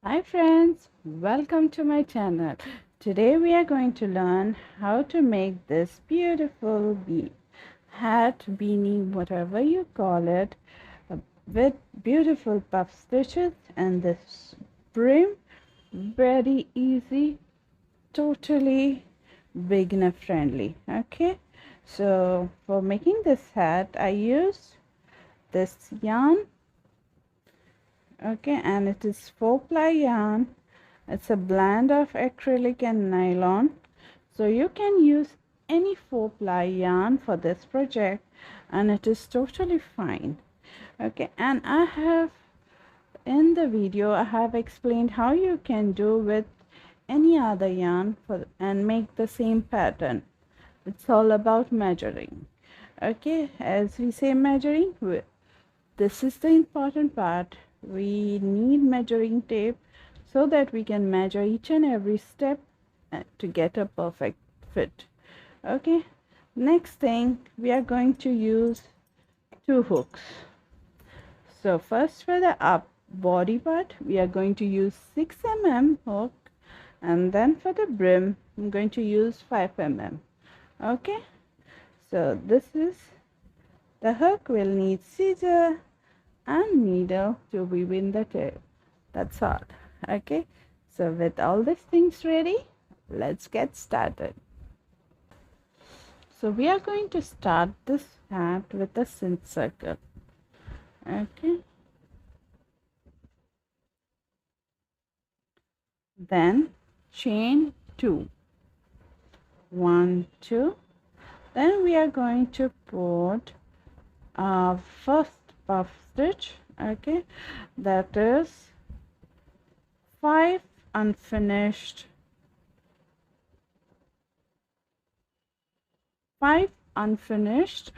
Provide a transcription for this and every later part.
Hi friends, welcome to my channel. Today we are going to learn how to make this beautiful hat, beanie, whatever you call it, with beautiful puff stitches and this brim. Very easy, totally beginner friendly. Okay, so for making this hat I used this yarn. Okay, and it is 4-ply yarn. It's a blend of acrylic and nylon, so you can use any 4-ply yarn for this project and it is totally fine. Okay, and I have in the video I have explained how you can do with any other yarn for and make the same pattern. It's all about measuring. Okay, as we say measuring, this is the important part. We need measuring tape so that we can measure each and every step to get a perfect fit. Okay, next thing we are going to use 2 hooks. So first for the up body part we are going to use 6 mm hook, and then for the brim I'm going to use 5 mm. Okay, so this is the hook. Will need scissor and needle to weave in the tail. That's all. Okay, so with all these things ready, let's get started. So we are going to start this hat with a cinch circle. Okay, then chain 2, 1 2. Then we are going to put our first puff stitch. Okay, that is 5 unfinished 5 unfinished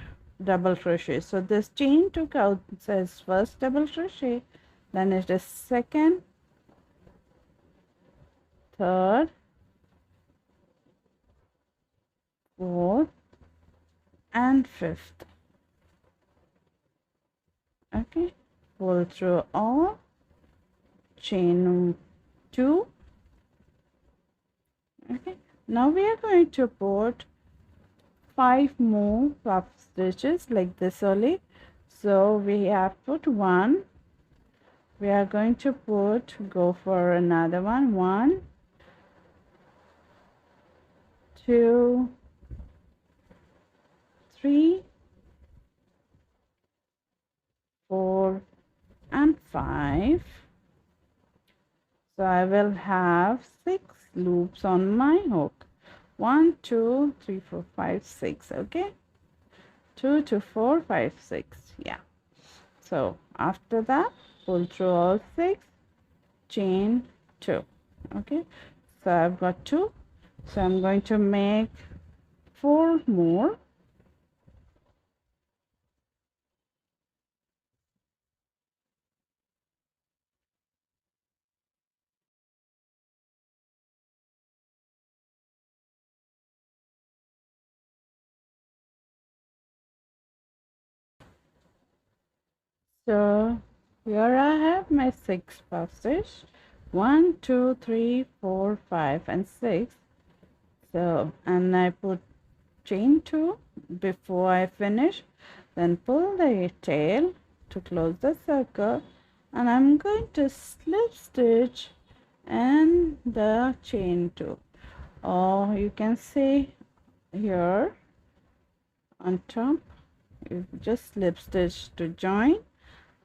double crochet. So this chain 2 counts as first double crochet, then it is second, third, fourth and fifth. Okay, pull through all, chain 2. Okay, now we are going to put 5 more puff stitches like this only. So we have put 1, we are going to go for another one. 1 2 3 4 and 5. So I will have 6 loops on my hook. 1 2 3 4 5 6. Okay, 2 2 4 5 6. Yeah, so after that pull through all 6, chain 2. Okay, so I've got 2, so I'm going to make 4 more. So here I have my 6 puff stitch, 1 2 3 4 5 and 6. So and I put chain 2 before I finish, then pull the tail to close the circle, and I'm going to slip stitch and the chain 2, or you can see here on top you just slip stitch to join.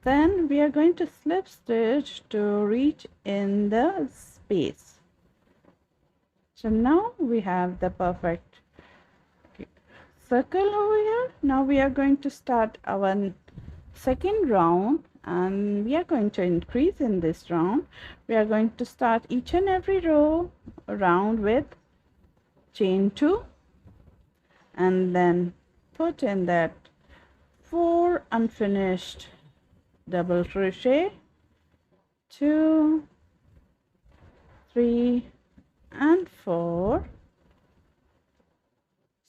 Then we are going to slip stitch to reach in the space. So now we have the perfect circle over here. Now we are going to start our second round, and we are going to increase in this round. We are going to start each and every round with chain 2, and then put in that 4 unfinished double crochet, 2 3 and 4.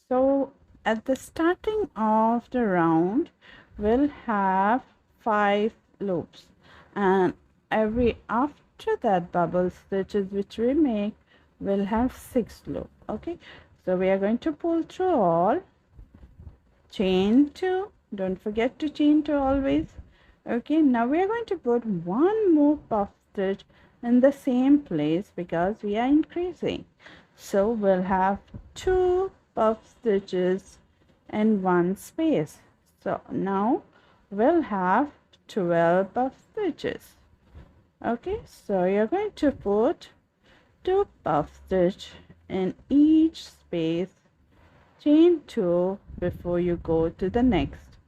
So at the starting of the round we'll have 5 loops, and after that bubble stitches which we make, we'll have 6 loop. Okay, so we are going to pull through all, chain 2, don't forget to chain 2 always. Okay, now we are going to put one more puff stitch in the same place because we are increasing. So we'll have 2 puff stitches in one space. So now we'll have 12 puff stitches. Okay, so you're going to put 2 puff stitch in each space, chain 2 before you go to the next.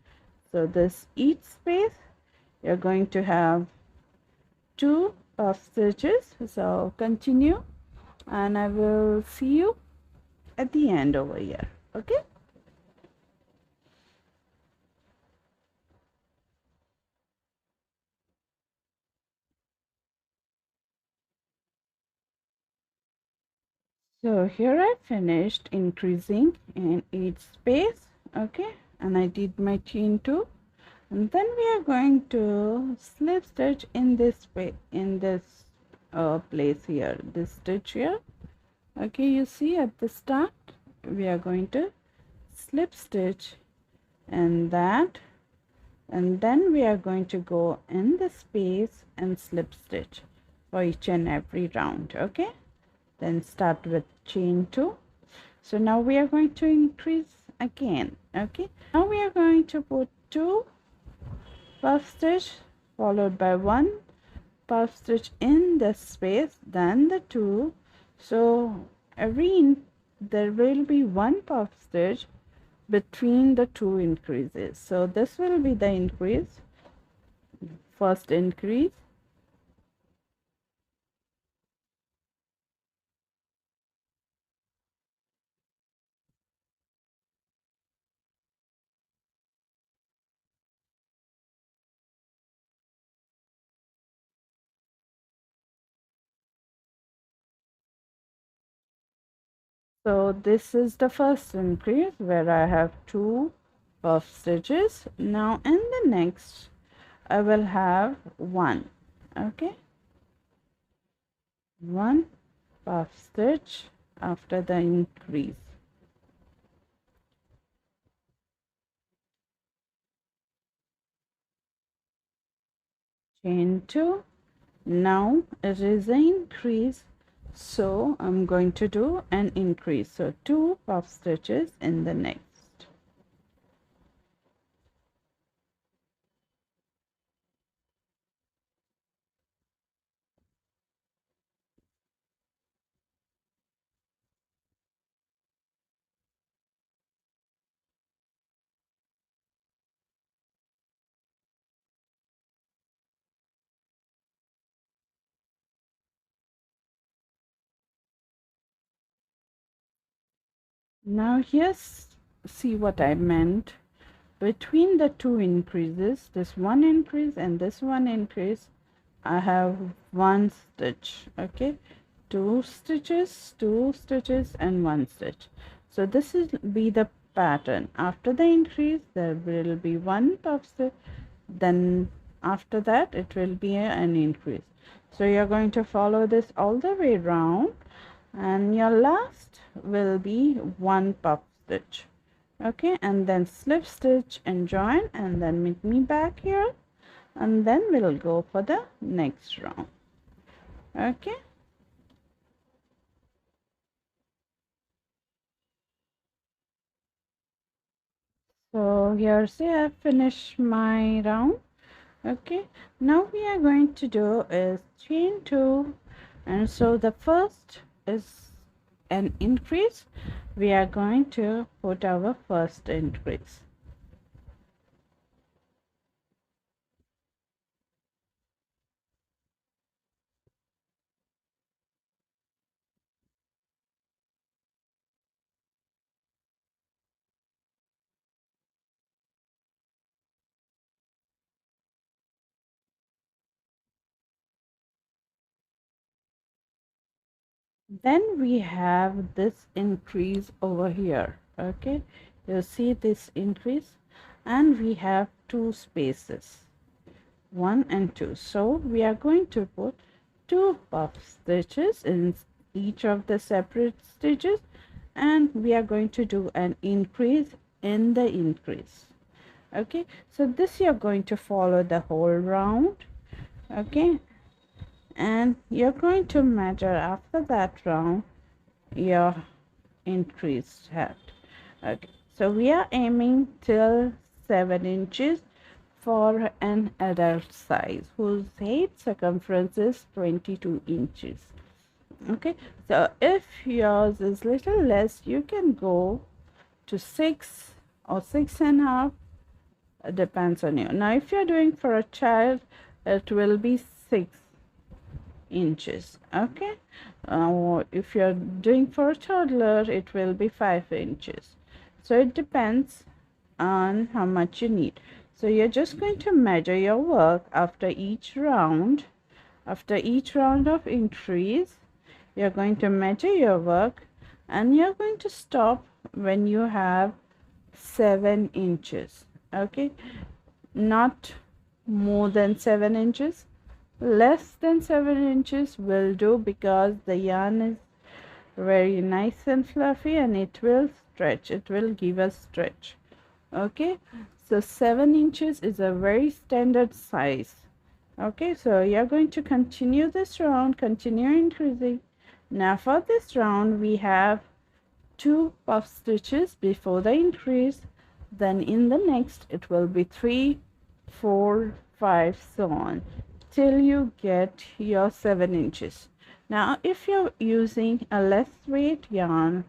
So this each space you're going to have 2 puff stitches. So continue and I will see you at the end over here. Okay, so here I finished increasing in each space. Okay, and I did my chain 2, and then we are going to slip stitch in this space, in this place here, this stitch here. Okay, you see at the start we are going to slip stitch and that, and then we are going to go in the space and slip stitch for each and every round. Okay, then start with chain 2. So now we are going to increase again. Okay, now we are going to put 2 puff stitch followed by 1 puff stitch in the space, then the 2. So there will be 1 puff stitch between the 2 increases. So this will be the increase, first increase, so this is the first increase where I have 2 puff stitches. Now in the next I will have 1. Okay, 1 puff stitch after the increase, chain 2. Now it is an increase, so I'm going to do an increase, so 2 puff stitches in the next. Now here's, see what I meant, between the 2 increases, this 1 increase and this 1 increase, I have 1 stitch. Okay, 2 stitches, 2 stitches and 1 stitch. So this is be the pattern. After the increase there will be 1 puff stitch, then after that it will be an increase. So you're going to follow this all the way around, and your last will be 1 puff stitch. Okay, and then slip stitch and join, and then meet me back here, and then we'll go for the next round. Okay, so here, see, I've finished my round. Okay, now we are going to do is chain 2, and so the first is an increase. We are going to put our first increase. Then we have this increase over here. Okay, you see this increase, and we have 2 spaces, 1 and 2. So we are going to put 2 puff stitches in each of the separate stitches, and we are going to do an increase in the increase. Okay, so this you're going to follow the whole round. Okay, and you're going to measure after that round your increased hat. Okay, so we are aiming till 7 inches for an adult size whose head circumference is 22 inches. Okay, so if yours is little less, you can go to 6 or 6.5. It depends on you. Now if you're doing for a child, it will be 6 inches. Okay, if you're doing for a toddler, it will be 5 inches. So it depends on how much you need. So you're just going to measure your work after each round. After each round of increase, you're going to measure your work, and you're going to stop when you have 7 inches. Okay, not more than 7 inches. Less than 7 inches will do, because the yarn is very nice and fluffy and it will stretch. It will give us stretch. Okay, so 7 inches is a very standard size. Okay, so you're going to continue this round, continue increasing. Now for this round we have 2 puff stitches before the increase, then in the next it will be 3, 4, 5, so on till you get your 7 inches. Now if you're using a less weight yarn,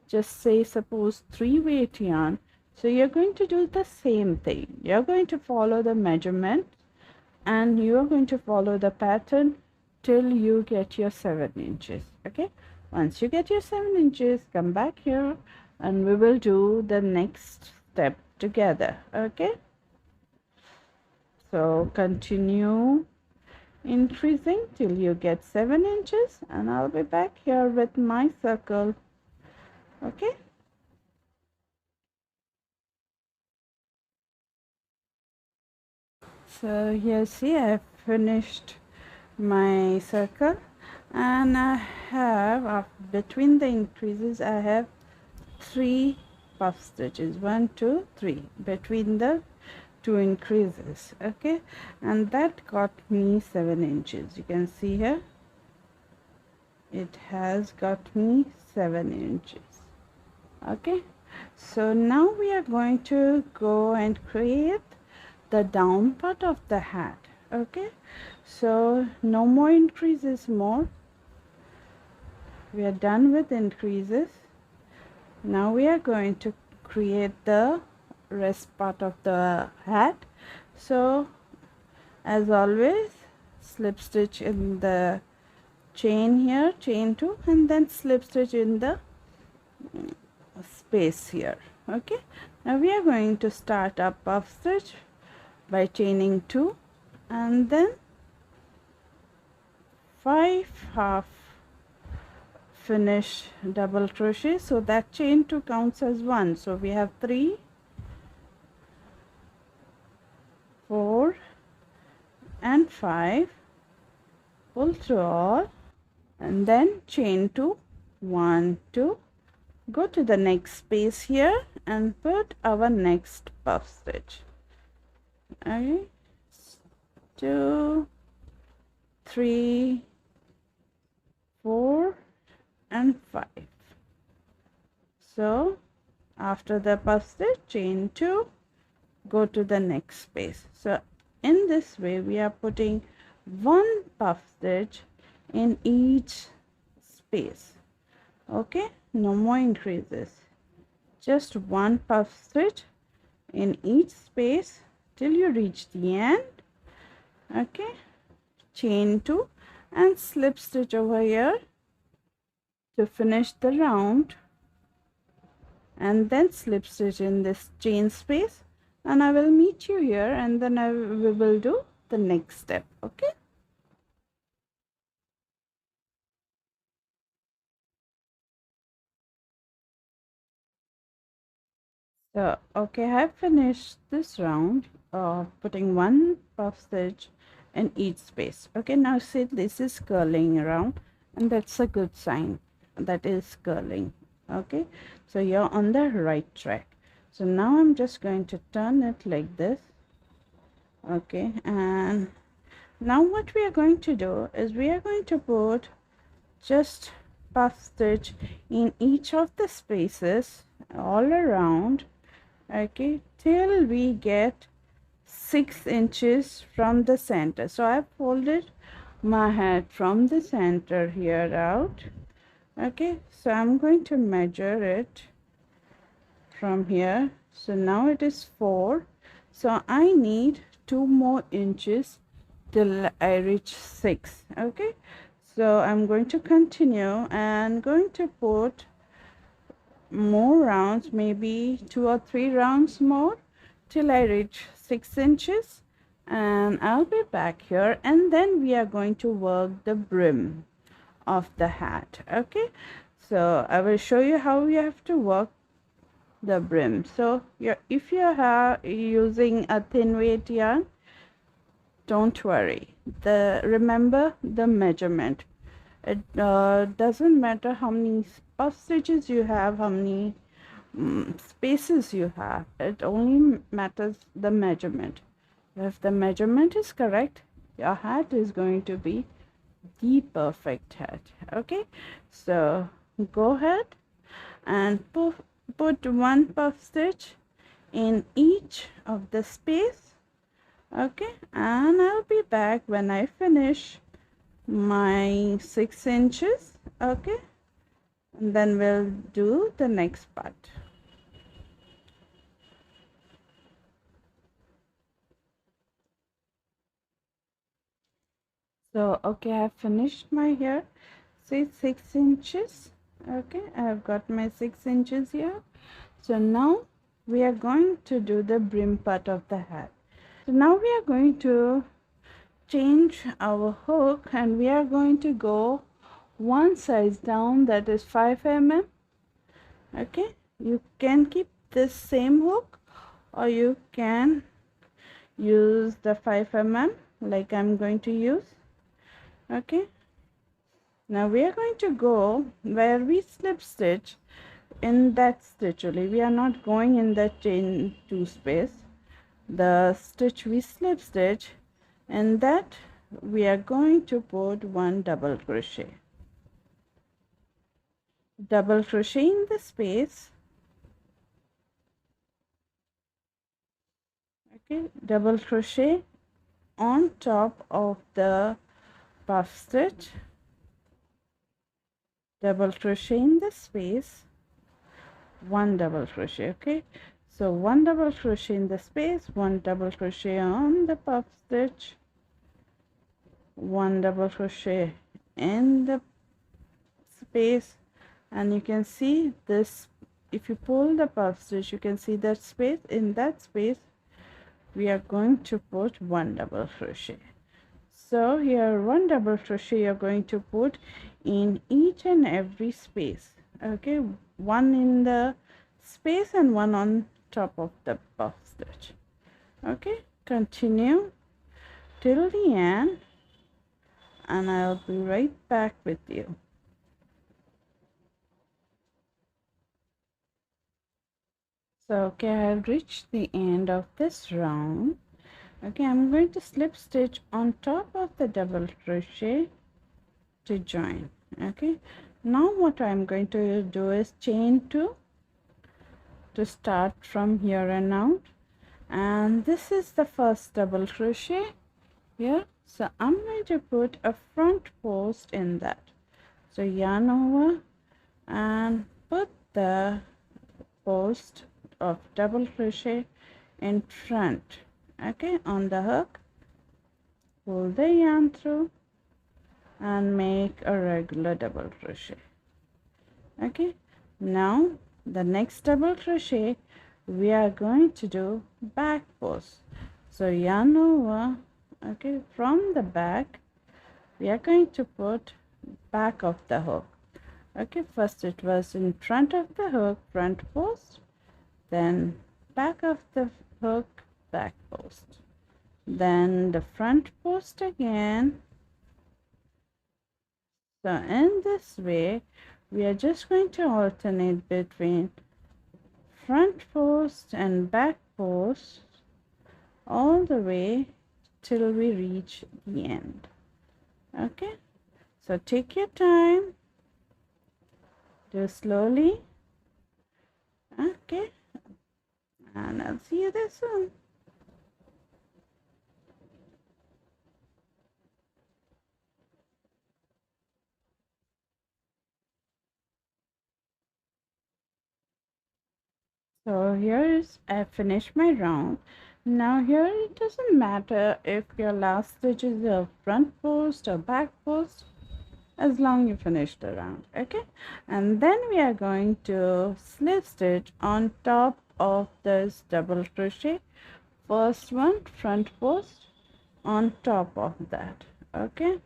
just say suppose 3 weight yarn, so you're going to do the same thing. You're going to follow the measurement and you're going to follow the pattern till you get your 7 inches. Okay, once you get your 7 inches, come back here and we will do the next step together. Okay, so continue increasing till you get 7 inches, and I'll be back here with my circle. Okay, so here see I finished my circle, and I have between the increases I have 3 puff stitches, 1, 2, 3 between the 2 increases. Okay, and that got me 7 inches. You can see here it has got me 7 inches. Okay, so now we are going to go and create the down part of the hat. Okay, so no more increases more. We are done with increases. Now we are going to create the rest part of the hat. So as always, slip stitch in the chain here, chain 2, and then slip stitch in the space here. Okay, now we are going to start our puff stitch by chaining 2 and then 5 half finish double crochet, so that chain 2 counts as 1. So we have 3, 4 and 5, pull through all and then chain 2, 1, 2, go to the next space here and put our next puff stitch. Okay, 2, 3, 4 and 5. So after the puff stitch, chain 2, go to the next space. So in this way we are putting 1 puff stitch in each space. Okay, no more increases, just 1 puff stitch in each space till you reach the end. Okay, chain 2 and slip stitch over here to finish the round, and then slip stitch in this chain space, and I will meet you here, and then we will do the next step. Okay, so okay, I have finished this round putting 1 puff stitch in each space. Okay, now see, this is curling around, and that's a good sign that is curling. Okay, so you're on the right track. So now I'm just going to turn it like this. Okay, and now what we are going to do is we are going to put just puff stitch in each of the spaces all around. Okay, till we get 6 inches from the center. So I've folded my head from the center here out. Okay, so I'm going to measure it from here. So now it is 4. So I need 2 more inches till I reach 6. Okay, so I'm going to continue and going to put more rounds, maybe 2 or 3 rounds more till I reach 6 inches, and I'll be back here, and then we are going to work the brim of the hat. Okay, so I will show you how you have to work the brim. So if you are using a thin weight yarn, don't worry, remember the measurement. It doesn't matter how many puff stitches you have, how many spaces you have. It only matters the measurement. If the measurement is correct, your hat is going to be the perfect hat. Okay, so go ahead and put 1 puff stitch in each of the space. Okay, and I'll be back when I finish my 6 inches. Okay, and then we'll do the next part. So okay, I finished my hair. See, 6 inches. Okay, I've got my 6 inches here. So now we are going to do the brim part of the hat. So now we are going to change our hook, and we are going to go 1 size down, that is 5 mm. Okay, you can keep this same hook, or you can use the 5 mm like I'm going to use. Okay, now we are going to go where we slip stitch, in that stitch only. We are not going in the chain 2 space. The stitch we slip stitch, and that we are going to put 1 double crochet. Double crochet in the space. Okay, double crochet on top of the puff stitch, double crochet in the space, 1 double crochet. Okay, so 1 double crochet in the space, 1 double crochet on the puff stitch, 1 double crochet in the space, and you can see this. If you pull the puff stitch, you can see that space. In that space we are going to put 1 double crochet. So here 1 double crochet you're going to put in each and every space. Okay, 1 in the space and 1 on top of the puff stitch. Okay, continue till the end, and I'll be right back with you. So okay, I've reached the end of this round. Okay, I'm going to slip stitch on top of the double crochet to join. Okay, now what I'm going to do is chain 2 to start from here and out, and this is the first double crochet here. So I'm going to put a front post in that. So yarn over and put the post of double crochet in front. Okay, on the hook, pull the yarn through and make a regular double crochet. Okay, now the next double crochet we are going to do back post. So yarn over. Okay, from the back we are going to put back of the hook. Okay, first it was in front of the hook, front post, then back of the hook, back post. then the front post again. So in this way we are just going to alternate between front post and back post all the way till we reach the end. Okay, so take your time, do slowly. Okay, and I'll see you there soon. So here is I finished my round. Now here it doesn't matter if your last stitch is a front post or back post, as long you finish the round. Okay, and then we are going to slip stitch on top of this double crochet. First one, front post on top of that. Okay,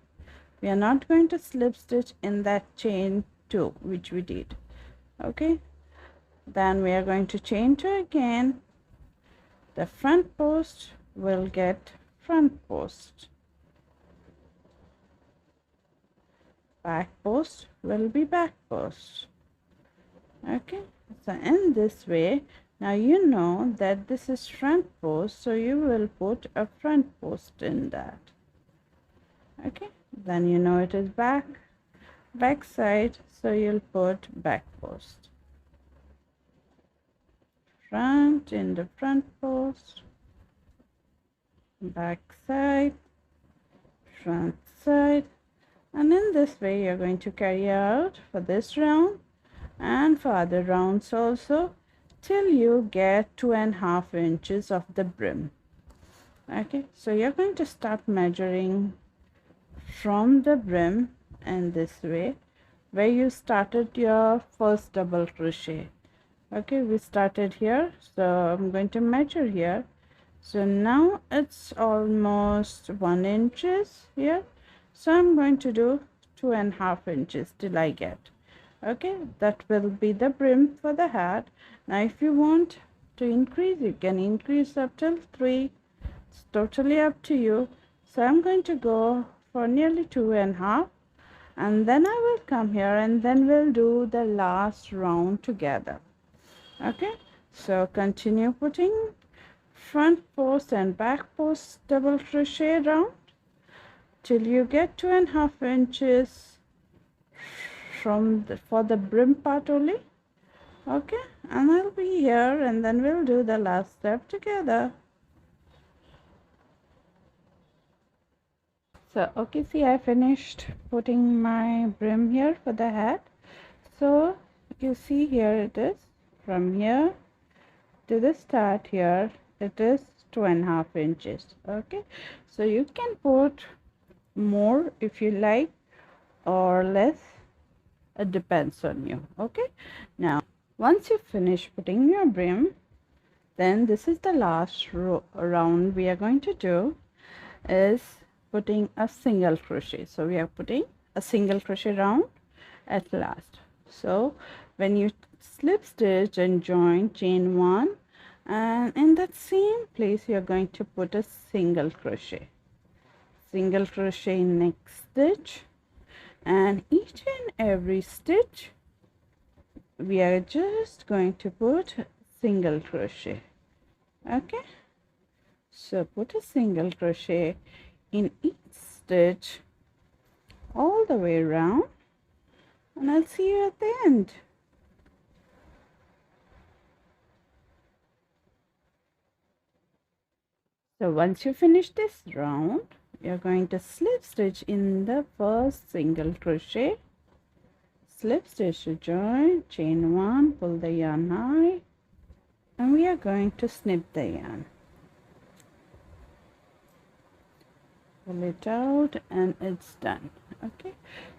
we are not going to slip stitch in that chain 2 which we did. Okay, then we are going to chain 2 again. The front post will get front post, back post will be back post. Okay, so in this way, now you know that this is front post, so you will put a front post in that. Okay, then you know it is back side, so you'll put back post. Front in the front post, back side, front side, and in this way you're going to carry out for this round and for other rounds also till you get 2.5 inches of the brim. Okay, so you're going to start measuring from the brim in this way where you started your first double crochet. Okay, we started here, so I'm going to measure here. So now it's almost 1 inches here, so I'm going to do 2.5 inches till I get. Okay, that will be the brim for the hat. Now if you want to increase, you can increase up till 3. It's totally up to you. So I'm going to go for nearly 2.5, and then I will come here and then we'll do the last round together. Okay, so continue putting front post and back post double crochet round till you get 2.5 inches from for the brim part only. Okay, and I'll be here and then we'll do the last step together. So okay, see, I finished putting my brim here for the hat. So you see here it is from here to the start here, it is 2.5 inches. Okay, so you can put more if you like or less, it depends on you. Okay, now once you finish putting your brim, then this is the last round we are going to do, is putting a single crochet. So we are putting a single crochet round at last. So when you slip stitch and join, chain 1, and in that same place you are going to put a single crochet next stitch, and each and every stitch we are just going to put single crochet. Okay, so put a single crochet in each stitch all the way around, and I'll see you at the end. So once you finish this round, you're going to slip stitch in the first single crochet, slip stitch to join, chain 1, pull the yarn high, and we are going to snip the yarn. Pull it out and it's done. Okay,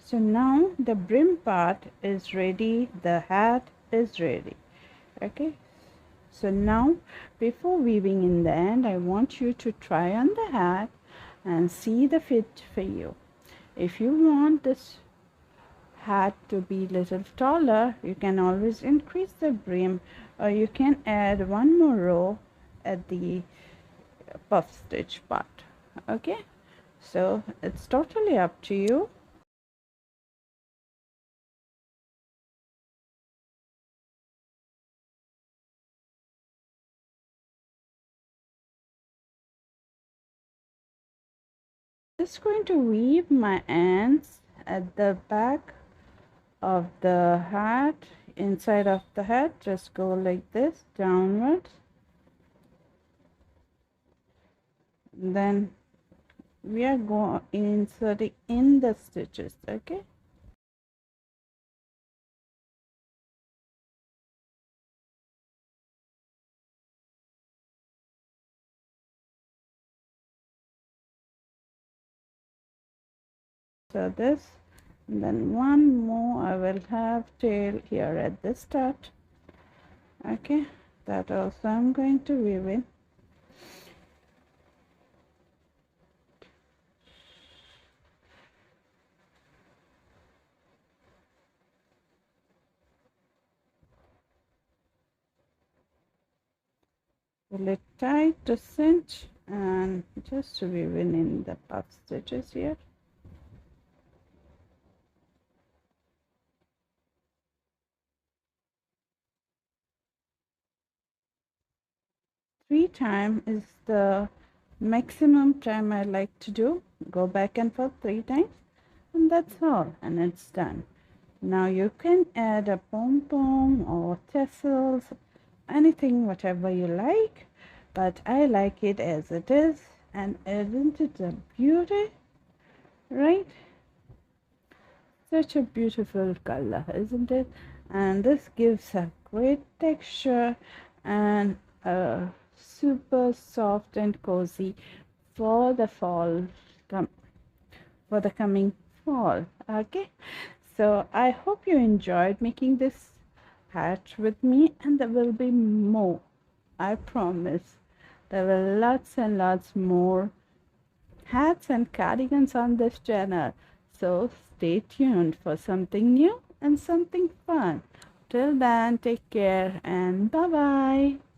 so now the brim part is ready, the hat is ready. Okay, so now before weaving in the end, I want you to try on the hat and see the fit for you. If you want this hat to be little taller, you can always increase the brim, or you can add one more row at the puff stitch part. Okay, so it's totally up to you. Just going to weave my ends at the back of the hat, inside of the hat. Just go like this downwards, then we are going inserting in the stitches. Okay, so this, and then one more I will have tail here at the start. Okay, that also I'm going to weave in. Pull it tight to cinch and just weave in the puff stitches here. Three times is the maximum time I like to do. Go back and forth 3 times, and that's all, and it's done. Now you can add a pom-pom or tassels, anything whatever you like, but I like it as it is. And isn't it a beauty, right? Such a beautiful color, isn't it? And this gives a great texture and a super soft and cozy for the fall, for the coming fall. Okay, so I hope you enjoyed making this hat with me, and there will be more. I promise there will lots and lots more hats and cardigans on this channel, so stay tuned for something new and something fun. Till then, take care and bye bye.